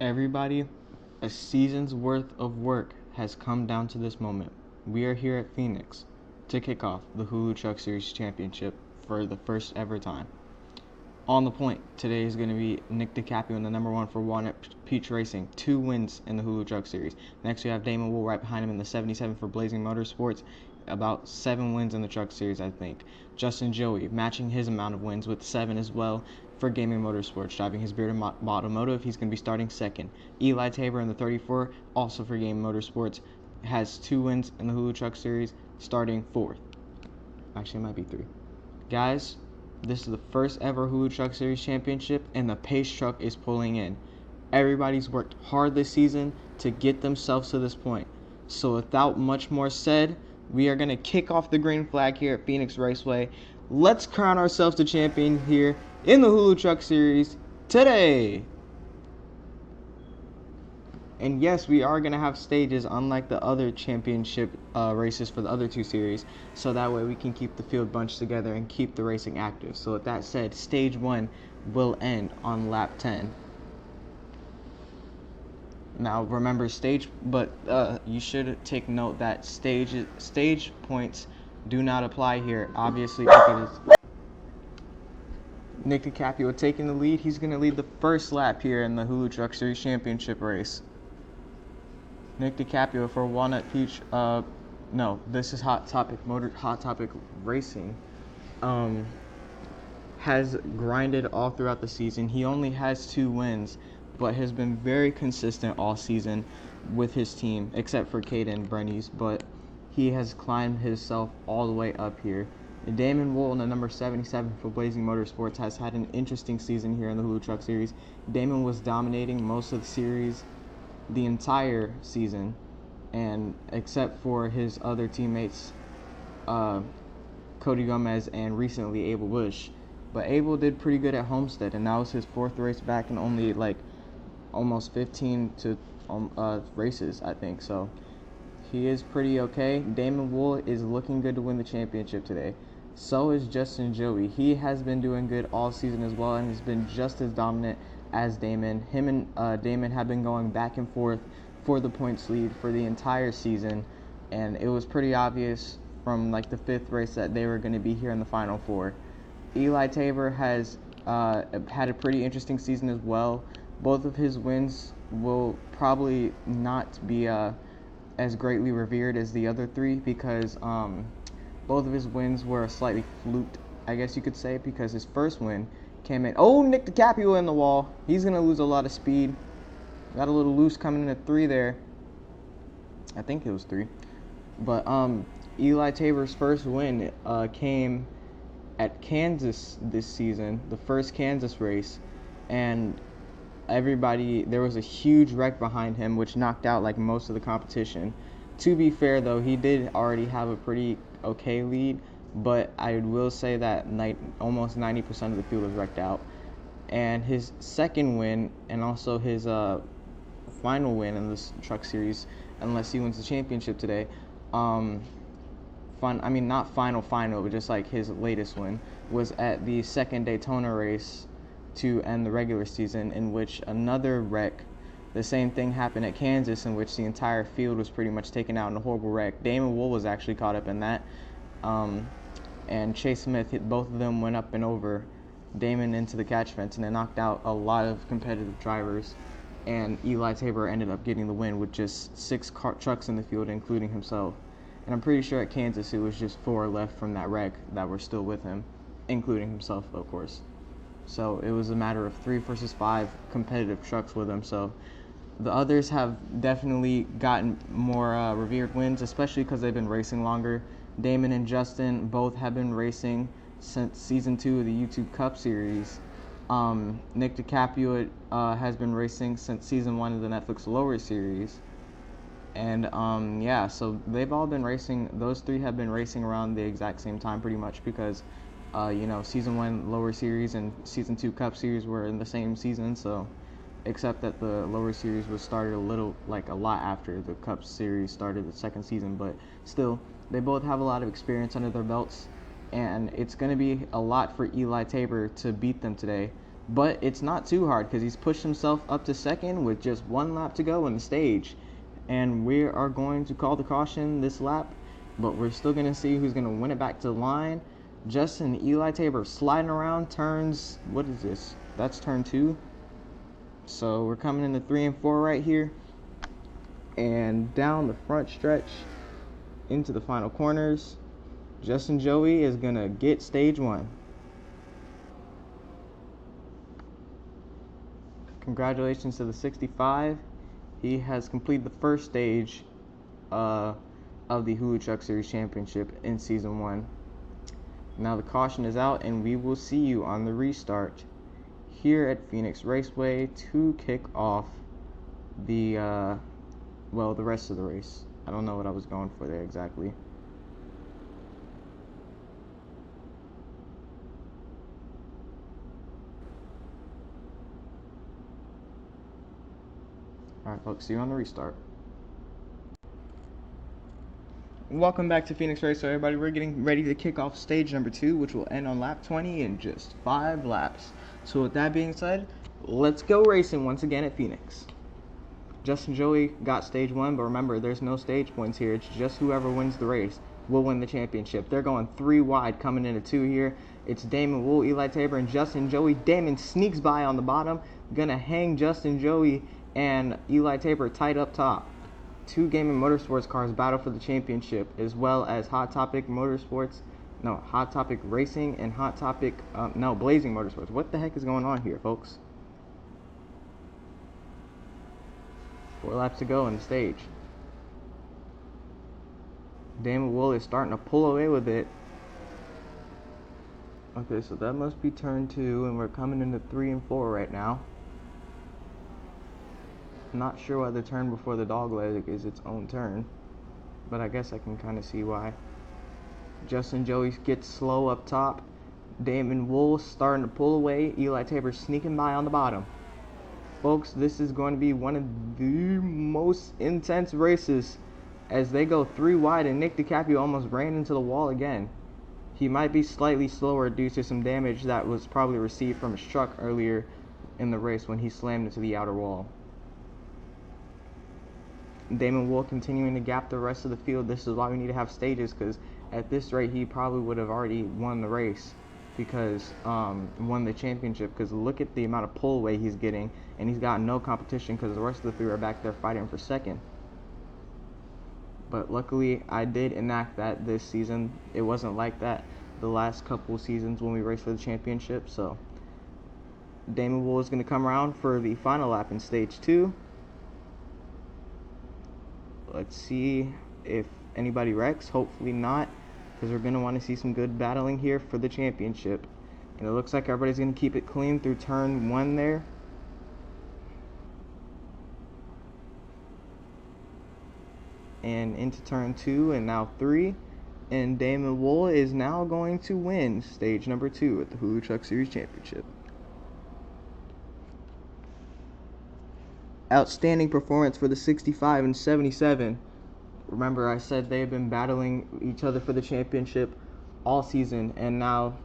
Everybody, a season's worth of work has come down to this moment. We are here at Phoenix to kick off the Hulu Truck Series Championship for the first ever time. On the point, today is going to be Nick DiCaprio in the number one for Walnut Peach Racing, 2 wins in the Hulu Truck Series. Next, we have Damon Wool right behind him in the 77 for Blazing Motorsports, about 7 wins in the Truck Series, I think. Justin Joey matching his amount of wins with 7 as well for Gaming Motorsports, driving his Bearded Automotive. He's going to be starting second. Eli Tabor in the 34, also for Gaming Motorsports, has 2 wins in the Hulu Truck Series, starting fourth. Actually, it might be 3. Guys, this is the first ever Hulu Truck Series Championship, and the pace truck is pulling in. Everybody's worked hard this season to get themselves to this point. So without much more said, we are going to kick off the green flag here at Phoenix Raceway. Let's crown ourselves the champion here in the Hulu Truck Series today. And yes, we are going to have stages unlike the other championship races for the other 2 series, so that way we can keep the field bunched together and keep the racing active. So with that said, stage 1 will end on lap 10. Now remember you should take note that stage points do not apply here, obviously, because Nick DiCaprio taking the lead. He's going to lead the first lap here in the Hulu Truck Series Championship race. Nick DiCaprio for Walnut Peach. No, this is Hot Topic Racing. Has grinded all throughout the season. He only has 2 wins, but has been very consistent all season with his team, except for Caden Brennies. But he has climbed himself all the way up here. Damon Wool in the number 77 for Blazing Motorsports has had an interesting season here in the Hulu Truck Series. Damon was dominating most of the series the entire season, and except for his other teammates, Cody Gomez and recently Abel Bush. But Abel did pretty good at Homestead, and that was his 4th race back in only almost 15 to races, I think. So he is pretty okay. Damon Wool is looking good to win the championship today. So is Justin Joey. He has been doing good all season as well, and has been just as dominant as Damon. Him and Damon have been going back and forth for the points lead for the entire season, and it was pretty obvious from the 5th race that they were going to be here in the Final 4. Eli Tabor has had a pretty interesting season as well. Both of his wins will probably not be as greatly revered as the other 3 because both of his wins were slightly fluked, I guess you could say, because his first win came in. Oh, Nick DiCaprio in the wall. He's going to lose a lot of speed. Got a little loose coming in at 3 there. I think it was 3. But Eli Tabor's first win came at Kansas this season, the first Kansas race, and there was a huge wreck behind him, which knocked out most of the competition. To be fair, though, he did already have a pretty okay lead, but I will say that almost 90% of the field was wrecked out. And his second win, and also his final win in this truck series, unless he wins the championship today, not final, but just his latest win, was at the second Daytona race to end the regular season, in which another wreck, the same thing happened at Kansas, in which the entire field was pretty much taken out in a horrible wreck. Damon Wool was actually caught up in that, and Chase Smith, both of them went up and over Damon into the catch fence, and it knocked out a lot of competitive drivers, and Eli Tabor ended up getting the win with just 6 trucks in the field, including himself. And I'm pretty sure at Kansas it was just 4 left from that wreck that were still with him, including himself, of course. So it was a matter of 3 versus 5 competitive trucks with him. So the others have definitely gotten more revered wins, especially because they've been racing longer. Damon and Justin both have been racing since Season 2 of the YouTube Cup Series. Nick DiCaprio has been racing since Season 1 of the Netflix Lower Series. And so they've all been racing. Those 3 have been racing around the exact same time pretty much because, Season 1 Lower Series and Season 2 Cup Series were in the same season, so except that the Lower Series was started a lot after the Cup Series started the second season, but still, they both have a lot of experience under their belts, and it's going to be a lot for Eli Tabor to beat them today. But it's not too hard because he's pushed himself up to second with just 1 lap to go in the stage. And we are going to call the caution this lap, but we're still going to see who's going to win it back to the line. Justin, Eli Tabor sliding around turns. What is this? That's turn 2. So we're coming into 3 and 4 right here. And down the front stretch into the final corners, Justin Joey is going to get stage 1. Congratulations to the 65. He has completed the first stage of the Hulu Truck Series Championship in Season 1. Now the caution is out, and we will see you on the restart here at Phoenix Raceway to kick off the rest of the race. I don't know what I was going for there exactly. Alright folks, see you on the restart. Welcome back to Phoenix Raceway, everybody. We're getting ready to kick off stage number 2, which will end on lap 20 in just 5 laps. So with that being said, let's go racing once again at Phoenix. Justin Joey got stage 1, but remember, there's no stage points here. It's just whoever wins the race will win the championship. They're going 3 wide coming into 2 here. It's Damon Wool, Eli Tabor, and Justin Joey. Damon sneaks by on the bottom, gonna hang Justin Joey and Eli Tabor tight up top. 2 Gaming Motorsports cars battle for the championship, as well as Hot Topic Racing and Blazing Motorsports. What the heck is going on here, folks? 4 laps to go in the stage. Damon Wool is starting to pull away with it. Okay, so that must be turn 2, and we're coming into 3 and 4 right now. I'm not sure why the turn before the dog leg is its own turn, but I guess I can kind of see why. Justin Joey gets slow up top. Damon Wool starting to pull away. Eli Tabor sneaking by on the bottom. Folks, this is going to be one of the most intense races as they go 3 wide, and Nick DiCaprio almost ran into the wall again. He might be slightly slower due to some damage that was probably received from his truck earlier in the race when he slammed into the outer wall. Damon Wool continuing to gap the rest of the field. This is why we need to have stages, because at this rate he probably would have already won the race, because won the championship, because look at the amount of pull away he's getting, and he's got no competition because the rest of the 3 are back there fighting for second. But luckily I did enact that this season. It wasn't like that the last couple seasons when we raced for the championship. So Damon Wool is going to come around for the final lap in stage 2. Let's see if anybody wrecks. Hopefully not, because we're going to want to see some good battling here for the championship. And it looks like everybody's going to keep it clean through turn 1 there. And into turn 2 and now 3. And Damon Wool is now going to win stage number 2 at the Hulu Truck Series Championship. Outstanding performance for the 65 and 77. Remember, I said they've been battling each other for the championship all season, and now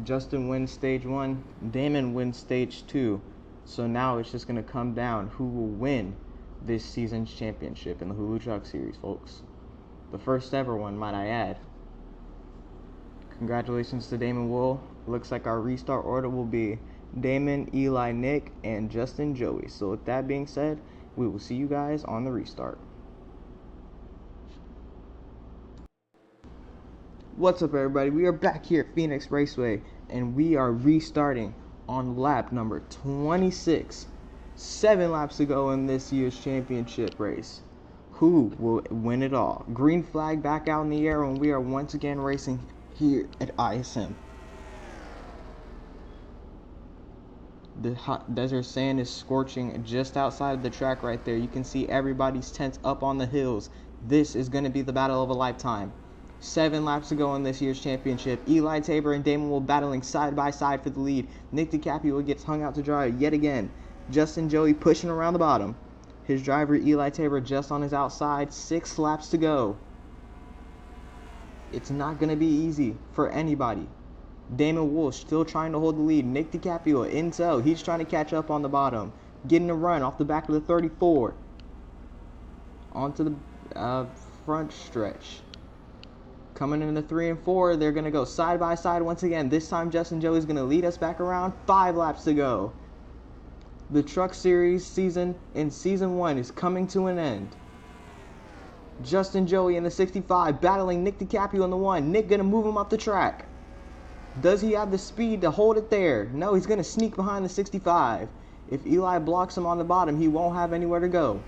Justin wins stage 1, Damon wins stage 2. So now it's just going to come down who will win this season's championship in the Hulu Truck Series, folks. The first ever one, might I add. Congratulations to Damon Wool. Looks like our restart order will be Damon, Eli, Nick, and Justin Joey. So with that being said, we will see you guys on the restart. What's up, everybody? We are back here at Phoenix Raceway, and we are restarting on lap number 26. 7 laps to go in this year's championship race. Who will win it all? Green flag back out in the air, and we are once again racing here at ISM. The hot desert sand is scorching just outside of the track right there. You can see everybody's tents up on the hills. This is going to be the battle of a lifetime. 7 laps to go in this year's championship. Eli Tabor and Damon Wool battling side by side for the lead. Nick DiCaprio gets hung out to dry yet again. Justin Joey pushing around the bottom. His driver Eli Tabor just on his outside. 6 laps to go. It's not going to be easy for anybody. Damon Wolf still trying to hold the lead. Nick DiCaprio intel. He's trying to catch up on the bottom. Getting a run off the back of the 34. Onto the front stretch. Coming in the 3 and 4, they're going to go side by side once again. This time Justin Joey's going to lead us back around. 5 laps to go. The Truck Series season in Season 1 is coming to an end. Justin Joey in the 65 battling Nick DiCaprio in the 1. Nick going to move him up the track. Does he have the speed to hold it there? No, he's going to sneak behind the 65. If Eli blocks him on the bottom, he won't have anywhere to go.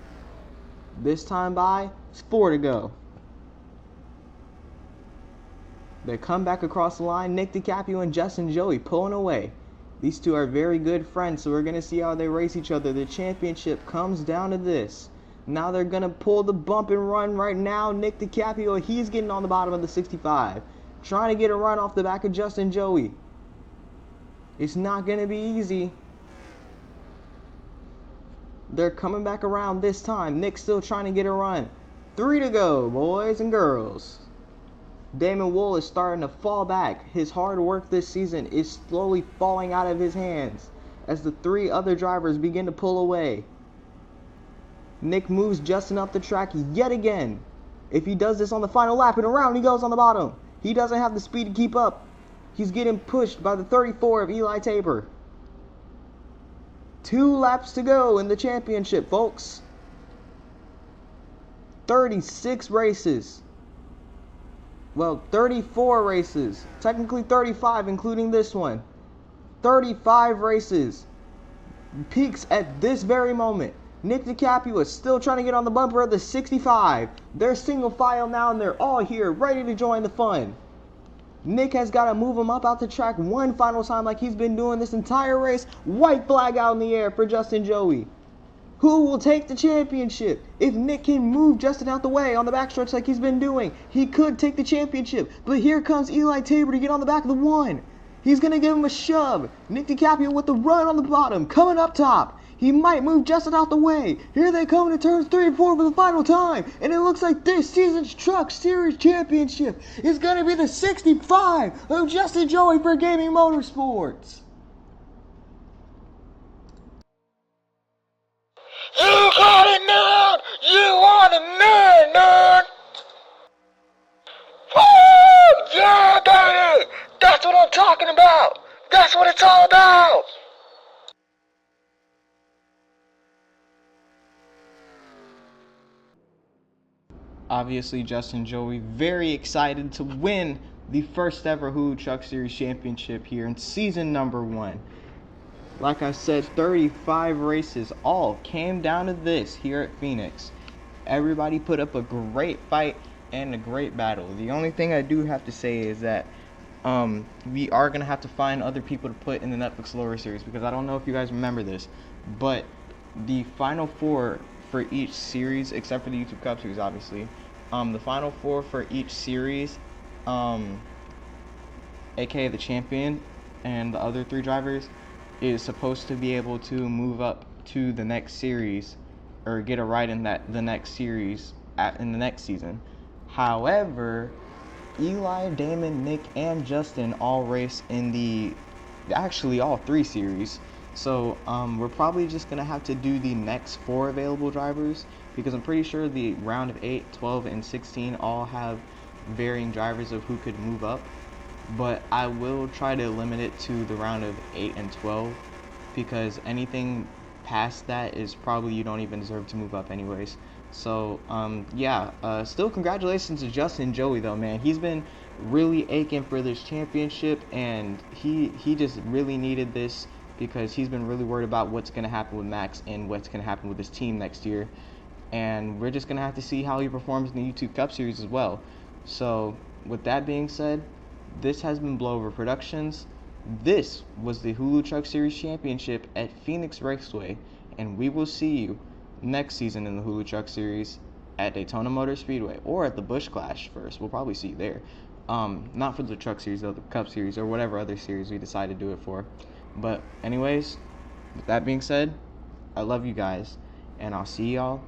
This time by, it's 4 to go. They come back across the line. Nick DiCaprio and Justin Joey pulling away. These two are very good friends, so we're going to see how they race each other. The championship comes down to this. Now they're going to pull the bump and run right now. Nick DiCaprio, he's getting on the bottom of the 65. Trying to get a run off the back of Justin Joey. It's not going to be easy. They're coming back around this time. Nick's still trying to get a run. 3 to go, boys and girls. Damon Wool is starting to fall back. His hard work this season is slowly falling out of his hands as the 3 other drivers begin to pull away. Nick moves Justin up the track yet again. If he does this on the final lap and around he goes on the bottom. He doesn't have the speed to keep up. He's getting pushed by the 34 of Eli Tabor. 2 laps to go in the championship, folks. 36 races. Well, 34 races. Technically 35, including this one. 35 races. Peaks at this very moment. Nick DiCaprio is still trying to get on the bumper of the 65. They're single file now, and they're all here, ready to join the fun. Nick has got to move him up out the track one final time like he's been doing this entire race. White flag out in the air for Justin Joey. Who will take the championship? If Nick can move Justin out the way on the backstretch like he's been doing, he could take the championship. But here comes Eli Tabor to get on the back of the 1. He's going to give him a shove. Nick DiCaprio with the run on the bottom, coming up top. He might move Justin out the way. Here they come to turns 3 and 4 for the final time. And it looks like this season's Truck Series Championship is going to be the 65 of Justin Joey for Gaming Motorsports. You got it, nerd! You are the man, nerd! Woo! Yeah, baby! That's what I'm talking about! That's what it's all about! Obviously, Justin Joey very excited to win the first ever Hulu Truck Series Championship here in season number 1. Like I said, 35 races all came down to this here at Phoenix. Everybody put up a great fight and a great battle. The only thing I do have to say is that we are going to have to find other people to put in the Netflix Lower Series, because I don't know if you guys remember this, but the final 4 for each series, except for the YouTube Cup Series, obviously, the final 4 for each series, aka the champion and the other 3 drivers, is supposed to be able to move up to the next series or get a ride in the next series in the next season. However, Eli, Damon, Nick, and Justin all race in actually all 3 series. So we're probably just going to have to do the next 4 available drivers, because I'm pretty sure the round of 8, 12, and 16 all have varying drivers of who could move up. But I will try to limit it to the round of 8 and 12, because anything past that is probably you don't even deserve to move up anyways. So still congratulations to Justin Joey though, man. He's been really aching for this championship, and he just really needed this, because he's been really worried about what's going to happen with Max and what's going to happen with his team next year. And we're just going to have to see how he performs in the YouTube Cup Series as well. So with that being said, this has been Blowover Productions. This was the Hulu Truck Series Championship at Phoenix Raceway, and we will see you next season in the Hulu Truck Series at Daytona Motor Speedway, or at the Busch Clash first. We'll probably see you there. Not for the Truck Series, though, the Cup Series, or whatever other series we decide to do it for. But anyways, with that being said, I love you guys, and I'll see y'all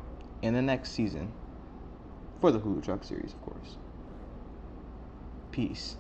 in the next season for the Hulu Truck Series, of course. Peace.